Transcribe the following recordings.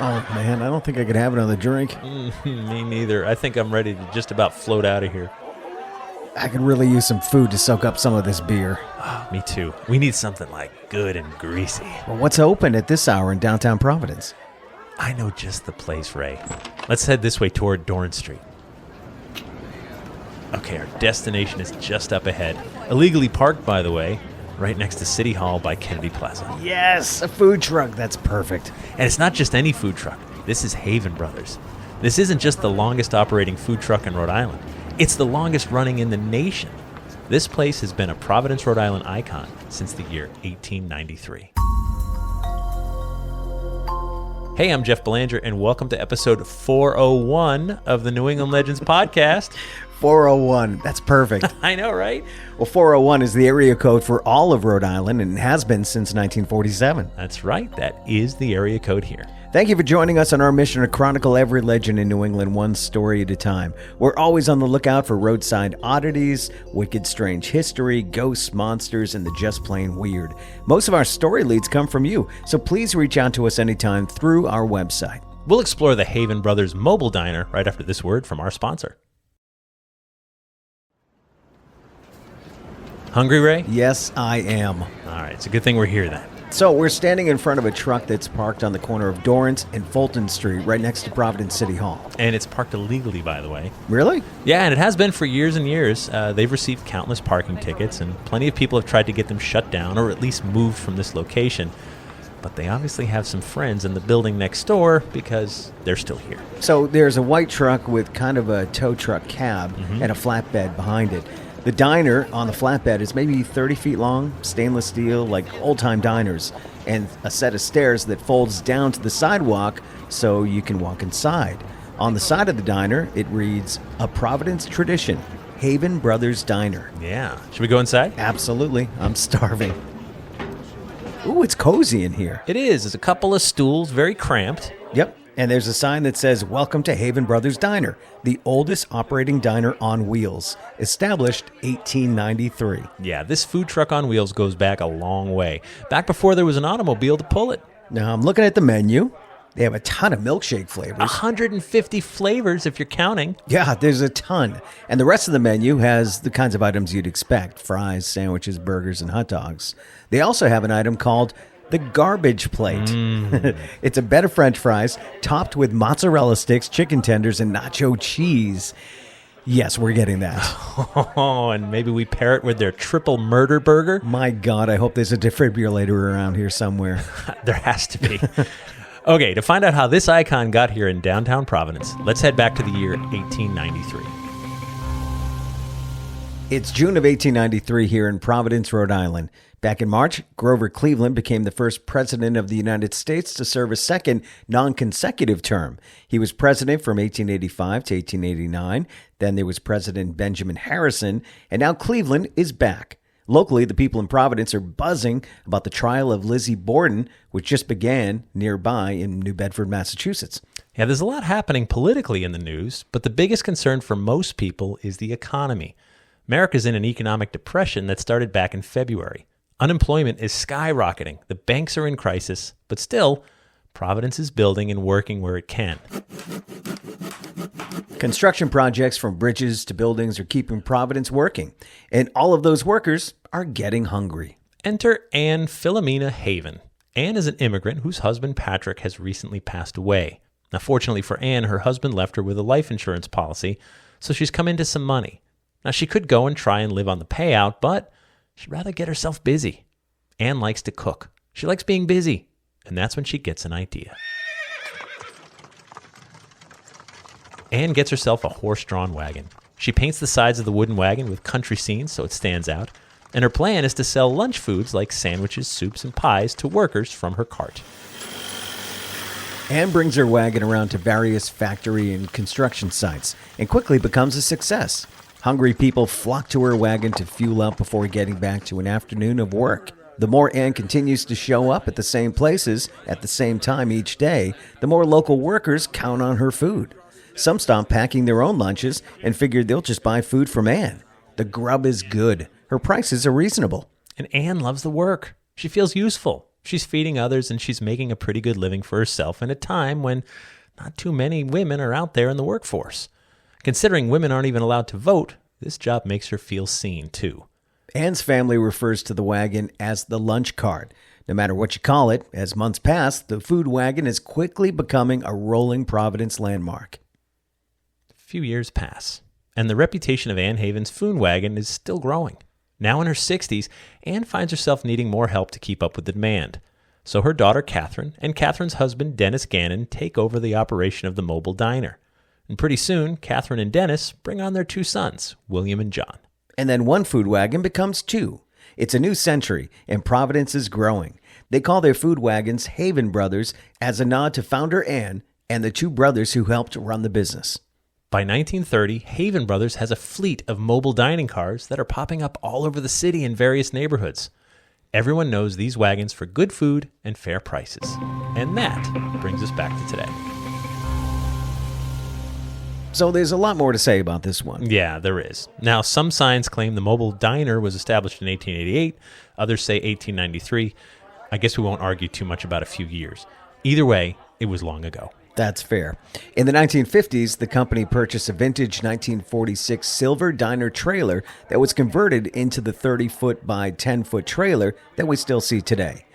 Oh, man, I don't think I could have another drink. Me neither. I think I'm ready to just about float out of here. I could really use some food to soak up some of this beer. Me too. We need something like good and greasy. Well, what's open at this hour in downtown Providence? I know just the place, Ray. Let's head this way toward Dorrance Street. Okay, our destination is just up ahead. Illegally parked, by the way, right next to City Hall by Kennedy Plaza. Yes, a food truck. That's perfect. And it's not just any food truck. This is Haven Brothers. This isn't just the longest operating food truck in Rhode Island. It's the longest running in the nation. This place has been a Providence, Rhode Island icon since the year 1893. Hey, I'm Jeff Belanger, and welcome to episode 401 of the New England Legends podcast. 401. That's perfect. I know, right? Well, 401 is the area code for all of Rhode Island and has been since 1947. That's right. That is the area code here. Thank you for joining us on our mission to chronicle every legend in New England one story at a time. We're always on the lookout for roadside oddities, wicked strange history, ghosts, monsters, and the just plain weird. Most of our story leads come from you, so please reach out to us anytime through our website. We'll explore the Haven Brothers Mobile Diner right after this word from our sponsor. Hungry, Ray? Yes, I am. All right, it's a good thing we're here then. So we're standing in front of a truck that's parked on the corner of Dorrance and Fulton Street, right next to Providence City Hall. And it's parked illegally, by the way. Really? Yeah, and it has been for years and years. They've received countless parking tickets, and plenty of people have tried to get them shut down or at least moved from this location. But they obviously have some friends in the building next door because they're still here. So there's a white truck with kind of a tow truck cab and a flatbed behind it. The diner on the flatbed is maybe 30 feet long, stainless steel, like old-time diners, and a set of stairs that folds down to the sidewalk so you can walk inside. On the side of the diner, it reads, "A Providence Tradition, Haven Brothers Diner." Yeah. Should we go inside? Absolutely. I'm starving. Ooh, it's cozy in here. It is. There's a couple of stools, very cramped. Yep. And there's a sign that says, "Welcome to Haven Brothers Diner, the oldest operating diner on wheels, established 1893. Yeah, this food truck on wheels goes back a long way. Back before there was an automobile to pull it. Now, I'm looking at the menu. They have a ton of milkshake flavors. 150 flavors if you're counting. Yeah, there's a ton. And the rest of the menu has the kinds of items you'd expect: fries, sandwiches, burgers, and hot dogs. They also have an item called the garbage plate. It's a bed of French fries topped with mozzarella sticks, chicken tenders, and nacho cheese. Yes, we're getting that. Oh, and maybe we pair it with their triple murder burger. My God, I hope there's a defibrillator around here somewhere. There has to be. Okay, to find out how this icon got here in downtown Providence, let's head back to the year 1893. It's June of 1893 here in Providence, Rhode Island. Back in March, Grover Cleveland became the first president of the United States to serve a second non-consecutive term. He was president from 1885 to 1889. Then there was President Benjamin Harrison, and now Cleveland is back. Locally, the people in Providence are buzzing about the trial of Lizzie Borden, which just began nearby in New Bedford, Massachusetts. Yeah, there's a lot happening politically in the news, but the biggest concern for most people is the economy. America's in an economic depression that started back in February. Unemployment is skyrocketing. The banks are in crisis, but still, Providence is building and working where it can. Construction projects from bridges to buildings are keeping Providence working, and all of those workers are getting hungry. Enter Anne Philomena Haven. Anne is an immigrant whose husband Patrick has recently passed away. Now, fortunately for Anne, her husband left her with a life insurance policy, so she's come into some money. Now, she could go and try and live on the payout, but she'd rather get herself busy. Anne likes to cook. She likes being busy, and that's when she gets an idea. Anne gets herself a horse-drawn wagon. She paints the sides of the wooden wagon with country scenes so it stands out, and her plan is to sell lunch foods like sandwiches, soups, and pies to workers from her cart. Anne brings her wagon around to various factory and construction sites and quickly becomes a success. Hungry people flock to her wagon to fuel up before getting back to an afternoon of work. The more Anne continues to show up at the same places at the same time each day, the more local workers count on her food. Some stop packing their own lunches and figured they'll just buy food from Anne. The grub is good. Her prices are reasonable. And Anne loves the work. She feels useful. She's feeding others, and she's making a pretty good living for herself in a time when not too many women are out there in the workforce. Considering women aren't even allowed to vote, this job makes her feel seen, too. Anne's family refers to the wagon as the lunch cart. No matter what you call it, as months pass, the food wagon is quickly becoming a rolling Providence landmark. A few years pass, and the reputation of Ann Haven's food wagon is still growing. Now in her 60s, Anne finds herself needing more help to keep up with the demand. So her daughter Catherine and Catherine's husband Dennis Gannon take over the operation of the mobile diner. And pretty soon, Catherine and Dennis bring on their 2 sons, William and John. And then one food wagon becomes 2. It's a new century, and Providence is growing. They call their food wagons Haven Brothers as a nod to founder Anne and the 2 brothers who helped run the business. By 1930, Haven Brothers has a fleet of mobile dining cars that are popping up all over the city in various neighborhoods. Everyone knows these wagons for good food and fair prices. And that brings us back to today. So there's a lot more to say about this one. Yeah, there is. Now, some signs claim the mobile diner was established in 1888. Others say 1893. I guess we won't argue too much about a few years. Either way, it was long ago. That's fair. In the 1950s, the company purchased a vintage 1946 silver diner trailer that was converted into the 30-foot by 10-foot trailer that we still see today.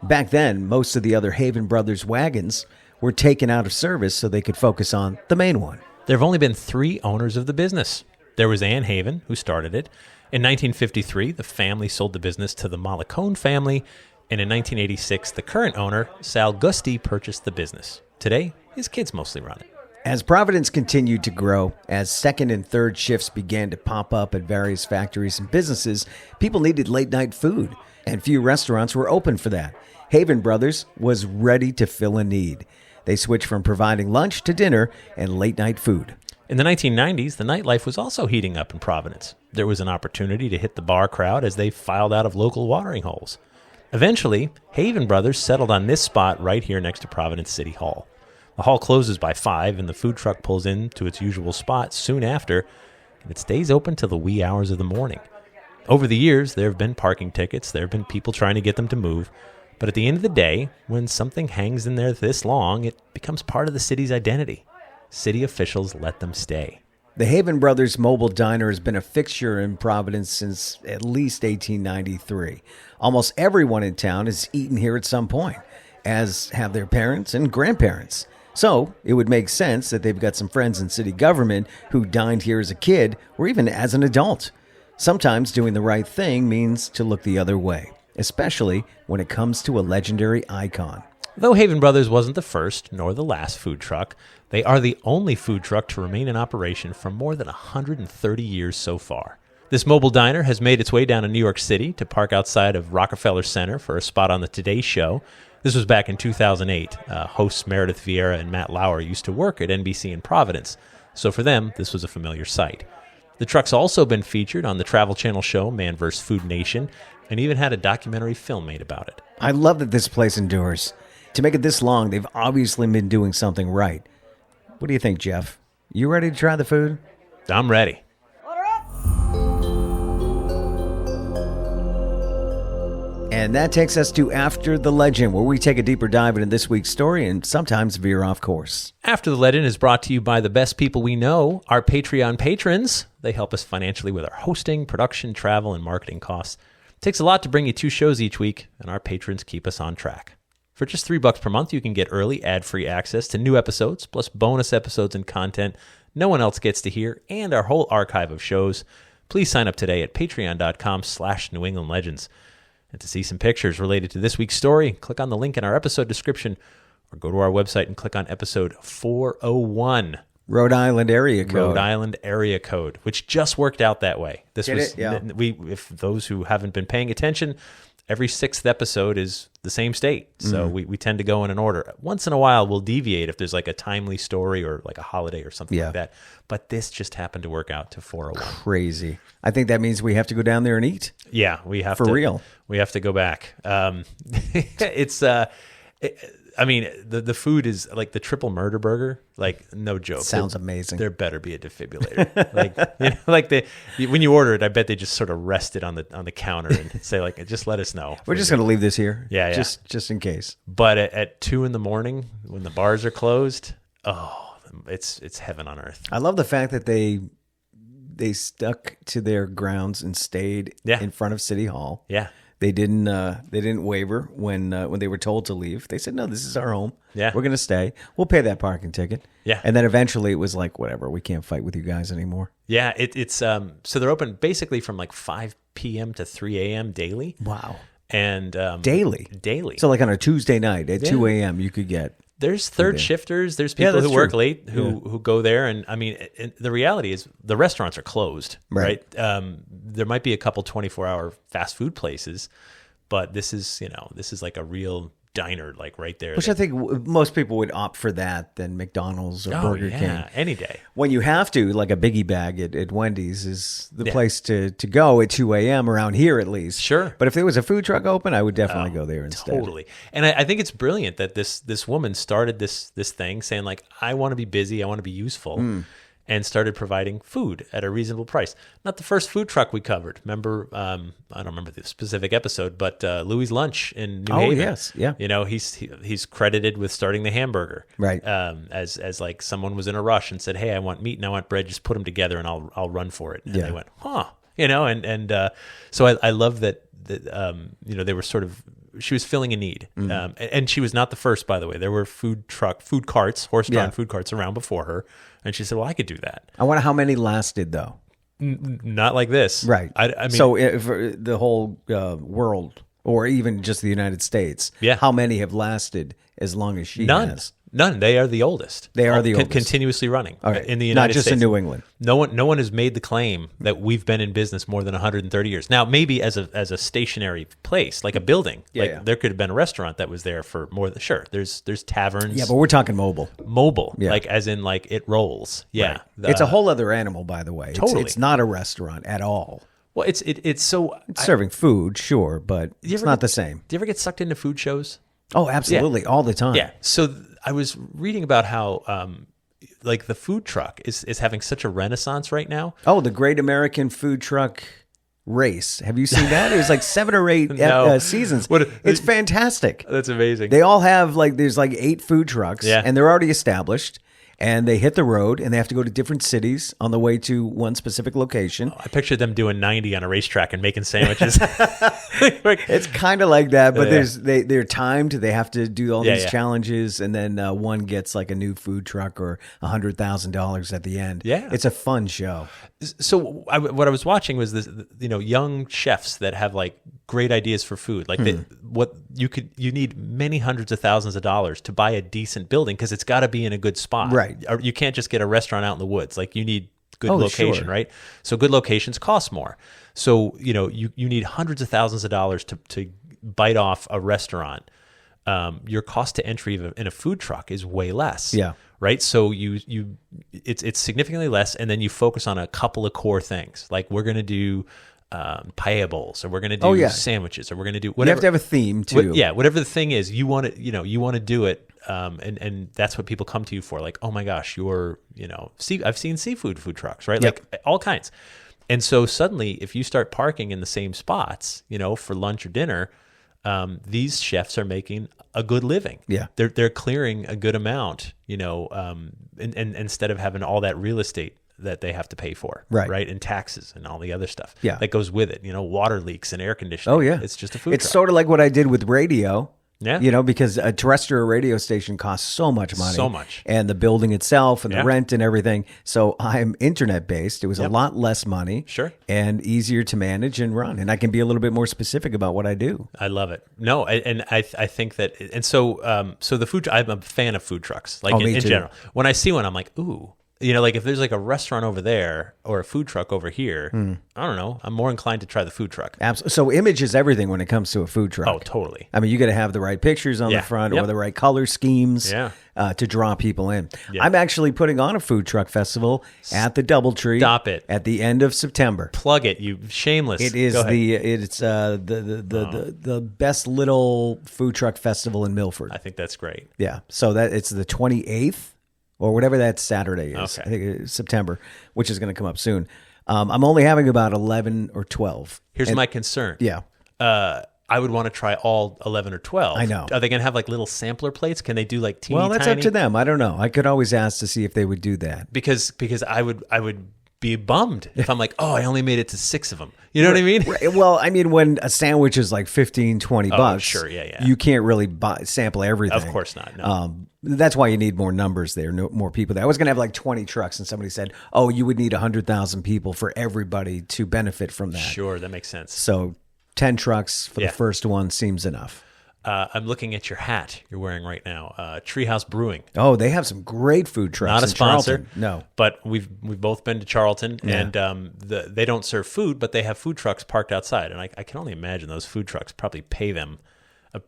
Back then, most of the other Haven Brothers wagons were taken out of service so they could focus on the main one. There have only been 3 owners of the business. There was Ann Haven, who started it. In 1953, the family sold the business to the Malacone family. And in 1986, the current owner, Sal Gusti, purchased the business. Today, his kids mostly run it. As Providence continued to grow, as second and third shifts began to pop up at various factories and businesses, people needed late-night food, and few restaurants were open for that. Haven Brothers was ready to fill a need. They switched from providing lunch to dinner and late-night food. In the 1990s, the nightlife was also heating up in Providence. There was an opportunity to hit the bar crowd as they filed out of local watering holes. Eventually, Haven Brothers settled on this spot right here next to Providence City Hall. The hall closes by 5, and the food truck pulls in to its usual spot soon after, and it stays open till the wee hours of the morning. Over the years, there have been parking tickets, there have been people trying to get them to move, but at the end of the day, when something hangs in there this long, it becomes part of the city's identity. City officials let them stay. The Haven Brothers Mobile Diner has been a fixture in Providence since at least 1893. Almost everyone in town has eaten here at some point, as have their parents and grandparents. So it would make sense that they've got some friends in city government who dined here as a kid or even as an adult. Sometimes doing the right thing means to look the other way, especially when it comes to a legendary icon. Though Haven Brothers wasn't the first nor the last food truck, they are the only food truck to remain in operation for more than 130 years so far. This mobile diner has made its way down to New York City to park outside of Rockefeller Center for a spot on the Today Show. This was back in 2008. Hosts Meredith Vieira and Matt Lauer used to work at NBC in Providence, so for them, this was a familiar sight. The truck's also been featured on the Travel Channel show Man vs. Food Nation, and even had a documentary film made about it. I love that this place endures. To make it this long, they've obviously been doing something right. What do you think, Jeff? You ready to try the food? I'm ready. And that takes us to After the Legend, where we take a deeper dive into this week's story and sometimes veer off course. After the Legend is brought to you by the best people we know, our Patreon patrons. They help us financially with our hosting, production, travel, and marketing costs. It takes a lot to bring you 2 shows each week, and our patrons keep us on track. For just $3 per month, you can get early ad-free access to new episodes, plus bonus episodes and content no one else gets to hear, and our whole archive of shows. Please sign up today at patreon.com/New England Legends. And to see some pictures related to this week's story, click on the link in our episode description or go to our website and click on episode 401. Rhode Island area code. Rhode Island area code, which just worked out that way. This Did was it? Yeah. If those who haven't been paying attention, every 6th episode is the same state. So we tend to go in an order. Once in a while, we'll deviate if there's like a timely story or like a holiday or something like that. But this just happened to work out to 401. Crazy. I think that means we have to go down there and eat. Yeah, we have For real. We have to go back. It's I mean, the food is like the triple murder burger. Like, no joke. Sounds amazing. There better be a defibrillator. Like, when you order it, I bet they just sort of rest it on the counter and say like, just let us know. We're just going to leave this here. Yeah. Just in case. But at 2 a.m. when the bars are closed, it's heaven on earth. I love the fact that they stuck to their grounds and stayed in front of City Hall. Yeah. They didn't waver when they were told to leave. They said, "No, this is our home. Yeah. We're going to stay. We'll pay that parking ticket." Yeah. And then eventually it was like, whatever, we can't fight with you guys anymore. Yeah, it's so they're open basically from like 5 p.m. to 3 a.m. daily. Wow. And daily. So like on a Tuesday night at 2 a.m. you could get. There's third shifters. There's people who work late who go there. And I mean, the reality is the restaurants are closed, right? There might be a couple 24-hour fast food places, but this is like a real diner, like right there. Which I think most people would opt for that than McDonald's or Burger King. Any day. When you have to, like a Biggie Bag at Wendy's is the place to go at 2 a.m. around here at least. Sure. But if there was a food truck open, I would definitely go there instead. Totally. And I think it's brilliant that this woman started this thing saying like, I want to be busy, I want to be useful. And started providing food at a reasonable price. Not the first food truck we covered. Remember, I don't remember the specific episode, but Louis Lunch in New Haven. Oh, yes, yeah. You know, he's credited with starting the hamburger. Right. As like someone was in a rush and said, "Hey, I want meat and I want bread. Just put them together and I'll run for it." And they went, "Huh." You know, and so I love that they were sort of. She was filling a need, and she was not the first, by the way. There were food carts, horse-drawn food carts around before her, and she said, "Well, I could do that." I wonder how many lasted though. Not like this, right? I mean, so if the whole world, or even just the United States, how many have lasted as long as she has? None. They are the oldest. They are the oldest. Continuously running in the United States. Not just in New England. No one has made the claim that we've been in business more than 130 years. Now, maybe as a stationary place, like a building. There could have been a restaurant that was there for more than... Sure, there's taverns. Yeah, but we're talking mobile. Like as in like it rolls. Yeah. Right. It's a whole other animal, by the way. Totally. It's not a restaurant at all. Well, it's serving food, sure, but it's not the same. Do you ever get sucked into food shows? Oh, absolutely, all the time. Yeah. So I was reading about how like the food truck is having such a renaissance right now. Oh, the Great American Food Truck Race. Have you seen that? It was like 7 or 8 seasons. It's fantastic. That's amazing. They all have there's 8 food trucks, and they're already established. And they hit the road, and they have to go to different cities on the way to one specific location. I pictured them doing 90 on a racetrack and making sandwiches. It's kind of like that, but they're timed. They have to do all these challenges, and then one gets like a new food truck or $100,000 at the end. Yeah, it's a fun show. So what I was watching was this, young chefs that have like great ideas for food. Like you need many hundreds of thousands of dollars to buy a decent building because it's got to be in a good spot. Right. You can't just get a restaurant out in the woods. Like you need good location, right? So good locations cost more. So, you need hundreds of thousands of dollars to bite off a restaurant. Your cost to entry in a food truck is way less. Yeah. Right. So it's significantly less. And then you focus on a couple of core things. Like we're going to do paella bowls, or we're going to do sandwiches, or we're going to do whatever. You have to have a theme too. Whatever the thing is, you want to do it. And that's what people come to you for. Like, oh my gosh, I've seen seafood food trucks, right? Yep. Like all kinds. And so suddenly if you start parking in the same spots, for lunch or dinner, these chefs are making a good living. Yeah. They're clearing a good amount, and instead of having all that real estate that they have to pay for, right? And taxes and all the other stuff that goes with it, water leaks and air conditioning. Oh yeah. It's just a food truck. It's sort of like what I did with radio. Yeah. Because a terrestrial radio station costs so much money. So much. And the building itself and the rent and everything. So I'm internet based. It was a lot less money. Sure. And easier to manage and run. And I can be a little bit more specific about what I do. I love it. No, and I think that, and so the food, I'm a fan of food trucks, like in general. When I see one, I'm like, ooh. like if there's like a restaurant over there or a food truck over here, I don't know. I'm more inclined to try the food truck. Absolutely. So image is everything when it comes to a food truck. Oh, totally. I mean, you got to have the right pictures on the front or the right color schemes to draw people in. Yeah. I'm actually putting on a food truck festival at the Doubletree. Stop it. At the end of September. Plug it, you shameless. It is the best little food truck festival in Milford. I think that's great. Yeah. So that it's the 28th or whatever that Saturday is. Okay. I think it's September, which is going to come up soon. I'm only having about 11 or 12. Here's my concern. Yeah. I would want to try all 11 or 12. I know. Are they going to have like little sampler plates? Can they do like teeny Well, that's tiny? up to them. I don't know. I could always ask to see if they would do that. Because I would be bummed if I'm like, oh, I only made it to 6 of them. You know what I mean? Right. Well, I mean, when a sandwich is like $15, $20, sure, yeah. you can't really sample everything. Of course not. No. That's why you need more numbers there, more people there. I was going to have like 20 trucks, and somebody said, oh, you would need 100,000 people for everybody to benefit from that. Sure, that makes sense. So 10 trucks for the first one seems enough. I'm looking at your hat you're wearing right now. Treehouse Brewing. Oh, they have some great food trucks. Not a in sponsor. Charlton. No. But we've both been to Charlton, and they don't serve food, but they have food trucks parked outside. And I can only imagine those food trucks probably pay them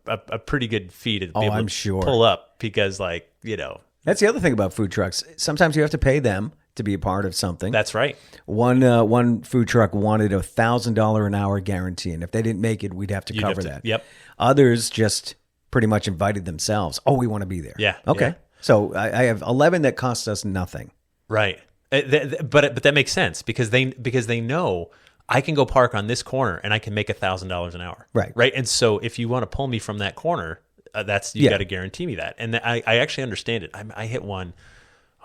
a pretty good fee to be able I'm to sure. pull up because, That's the other thing about food trucks. Sometimes you have to pay them to be a part of something. That's right. One food truck wanted a $1,000 an hour guarantee, and if they didn't make it, we'd have to cover that. Yep. Others just pretty much invited themselves. Oh, we want to be there. Yeah. Okay. Yeah. So I have 11 that cost us nothing. Right. But that makes sense because they know I can go park on this corner and I can make $1,000 an hour. Right. Right. And so if you want to pull me from that corner, you got to guarantee me that. And I actually understand it. I hit one.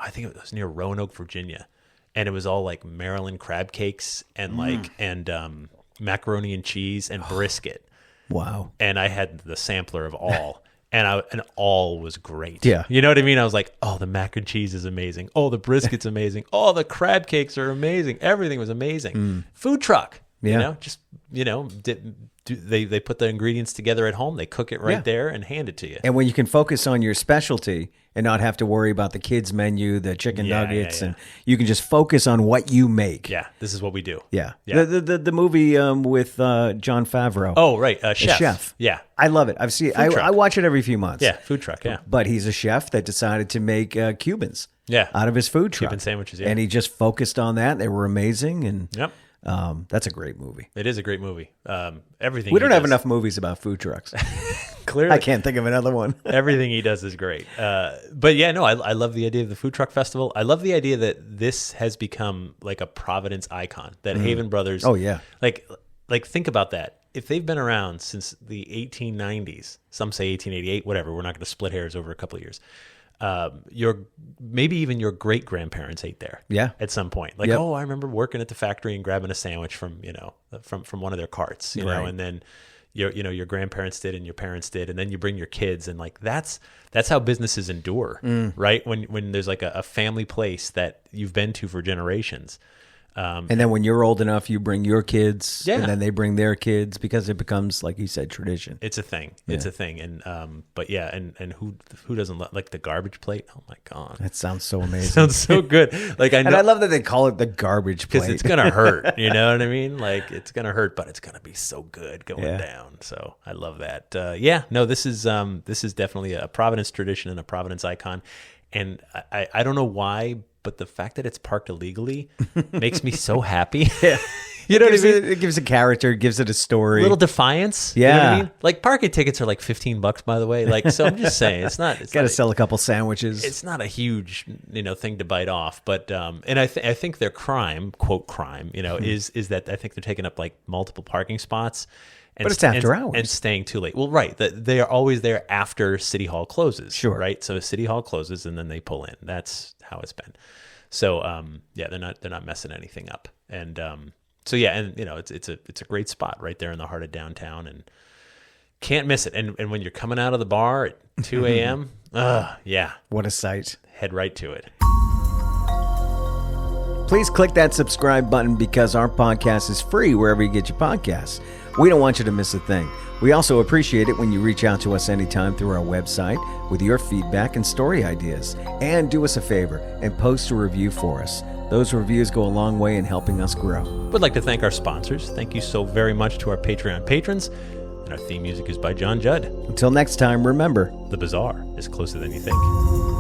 I think it was near Roanoke, Virginia, and it was all like Maryland crab cakes and macaroni and cheese and brisket. Wow. And I had the sampler of all, and all was great. Yeah. You know what I mean? I was like, oh, the mac and cheese is amazing. Oh, the brisket's amazing. Oh, the crab cakes are amazing. Everything was amazing. Food truck. Yeah. They put the ingredients together at home. They cook it right there and hand it to you. And when you can focus on your specialty and not have to worry about the kids' menu, the chicken nuggets, and you can just focus on what you make. Yeah, this is what we do. Yeah. The movie with Jon Favreau. Oh, right. Chef. Chef. Yeah. I love it. I watch it every few months. Yeah, food truck, yeah. But he's a chef that decided to make Cubans out of his food truck. Cuban sandwiches, yeah. And he just focused on that. They were amazing. And Yep. that's a great movie. It is a great movie. Everything We don't have enough movies about food trucks. Clearly. I can't think of another one. Everything he does is great. But yeah, no, I love the idea of the food truck festival. I love the idea that this has become like a Providence icon, that Haven Brothers. Oh, yeah. Like think about that. If they've been around since the 1890s, some say 1888, whatever, we're not going to split hairs over a couple of years. Maybe even your great grandparents ate there. Yeah. At some point. Like, oh, I remember working at the factory and grabbing a sandwich from one of their carts, you know, and then your grandparents did and your parents did, and then you bring your kids, and like that's how businesses endure, right? When there's like a family place that you've been to for generations. And then when you're old enough, you bring your kids, Yeah. and then they bring their kids, because it becomes, like you said, tradition. It's a thing. It's a thing. And but yeah, and who doesn't like the garbage plate? Oh my god, That sounds so amazing. sounds so good. Like I know, And I love that they call it the garbage plate. because it's gonna hurt. You know what I mean? Like it's gonna hurt, but it's gonna be so good going Yeah. down. So I love that. This is definitely a Providence tradition and a Providence icon. And I don't know why, but the fact that it's parked illegally makes me so happy. Yeah. You know what I mean? It gives a character, gives it a story. A little defiance. You know what I Yeah. mean? Like parking tickets are like $15, by the way. Like, so I'm just saying it's Got to not sell a couple sandwiches. it's not a huge, thing to bite off, but and I think their crime, quote crime, is that I think they're taking up like multiple parking spots. And But it's after and, hours. and staying too late. Well, right, they are always there after City Hall closes. Sure. Right, so City Hall closes and then they pull in. That's how it's been. So they're not messing anything up. And so yeah, and it's a great spot right there in the heart of downtown, and can't miss it. And when you're coming out of the bar at 2 a.m., yeah, What a sight. head right to it. Please click that subscribe button because our podcast is free wherever you get your podcasts. We don't want you to miss a thing. We also appreciate it when you reach out to us anytime through our website with your feedback and story ideas. And do us a favor and post a review for us. Those reviews go a long way in helping us grow. We'd like to thank our sponsors. Thank you so very much to our Patreon patrons. And our theme music is by John Judd. Until next time, remember, The Bazaar is closer than you think.